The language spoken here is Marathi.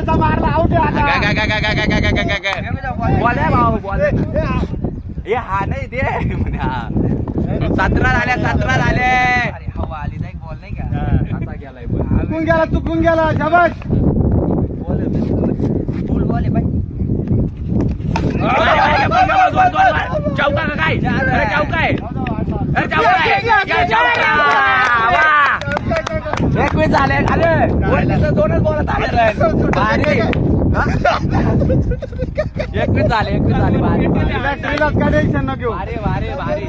बॉलचा मारला आउट आहे आता. बॉल आहे भाऊ बॉल हे हा नाही ते 17 झाल्या 17 झाले. हवा आली नाही बॉल नाही का आता गेलाय चुकून गेला शाबास. फुल बॉल आहे बाई. चौका का काय अरे चौका आहे अरे चौका आहे वा 21 झाले. अरे वरती 2च बॉल आले भारी 21 झाले 21 झाले भारी काय टेन्शन नको. भारी भारी भारी